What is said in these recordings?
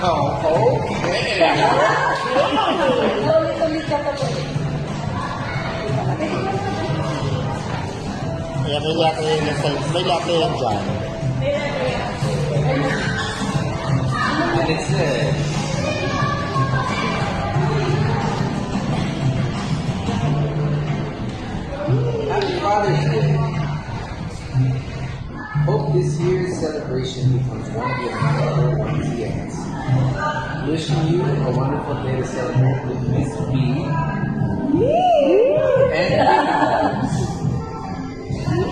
Okay. Ulit ka pa po. Ayan, may latte yan dyan. And it says, Happy Father's Day. Hope this year's celebration becomes one of your memorable ones yet. Wishing you a wonderful day to celebrate with Miss B. And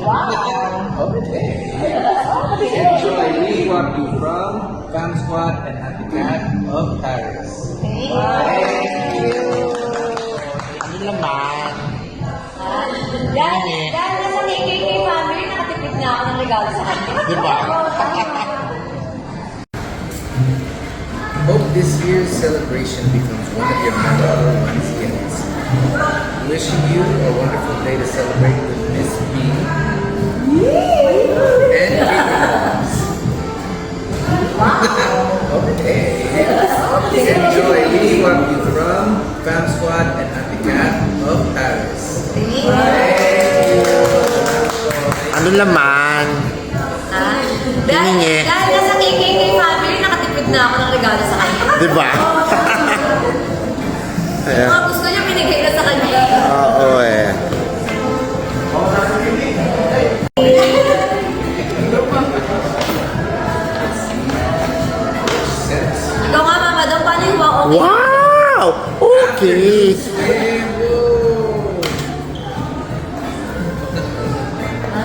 wow. Okay. Enjoy. We want you from Fam Squad and Happy Cat of Paris. Thank you. Ano naman? Dahil nasa KKK family, nakatipid na ako ng regalo sa kanya. Di ba? Hope this year's celebration becomes one of your memorable ones yet. Wishing you a wonderful day to celebrate with Miss B. And Vivians. Wow. Okay. Enjoy. We want you from Fam Squad and Happy Cat of Paris. Ano naman? Dahil nasa KKK family, nakatipid na ako ng regalo sa kanya. Di ba? Ayan. Mga gusto niya, binigay na sa kanya. Oo eh. Ikaw nga, mama, daw paano yung walk okay? Wow! Okay! Ha?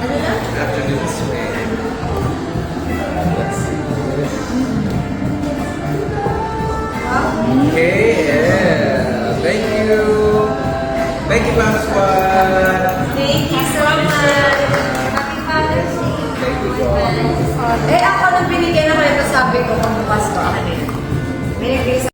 Ano na? Afternoon swim. Let's see this. Okay, yeah. Thank you. Thank you, Fam Squad. Thank you so much. Happy Father's Day. Thank you, God. Eh, ako nang binigay na kayo, sabi ko, pang bukas ko, ano yun? Binigay sa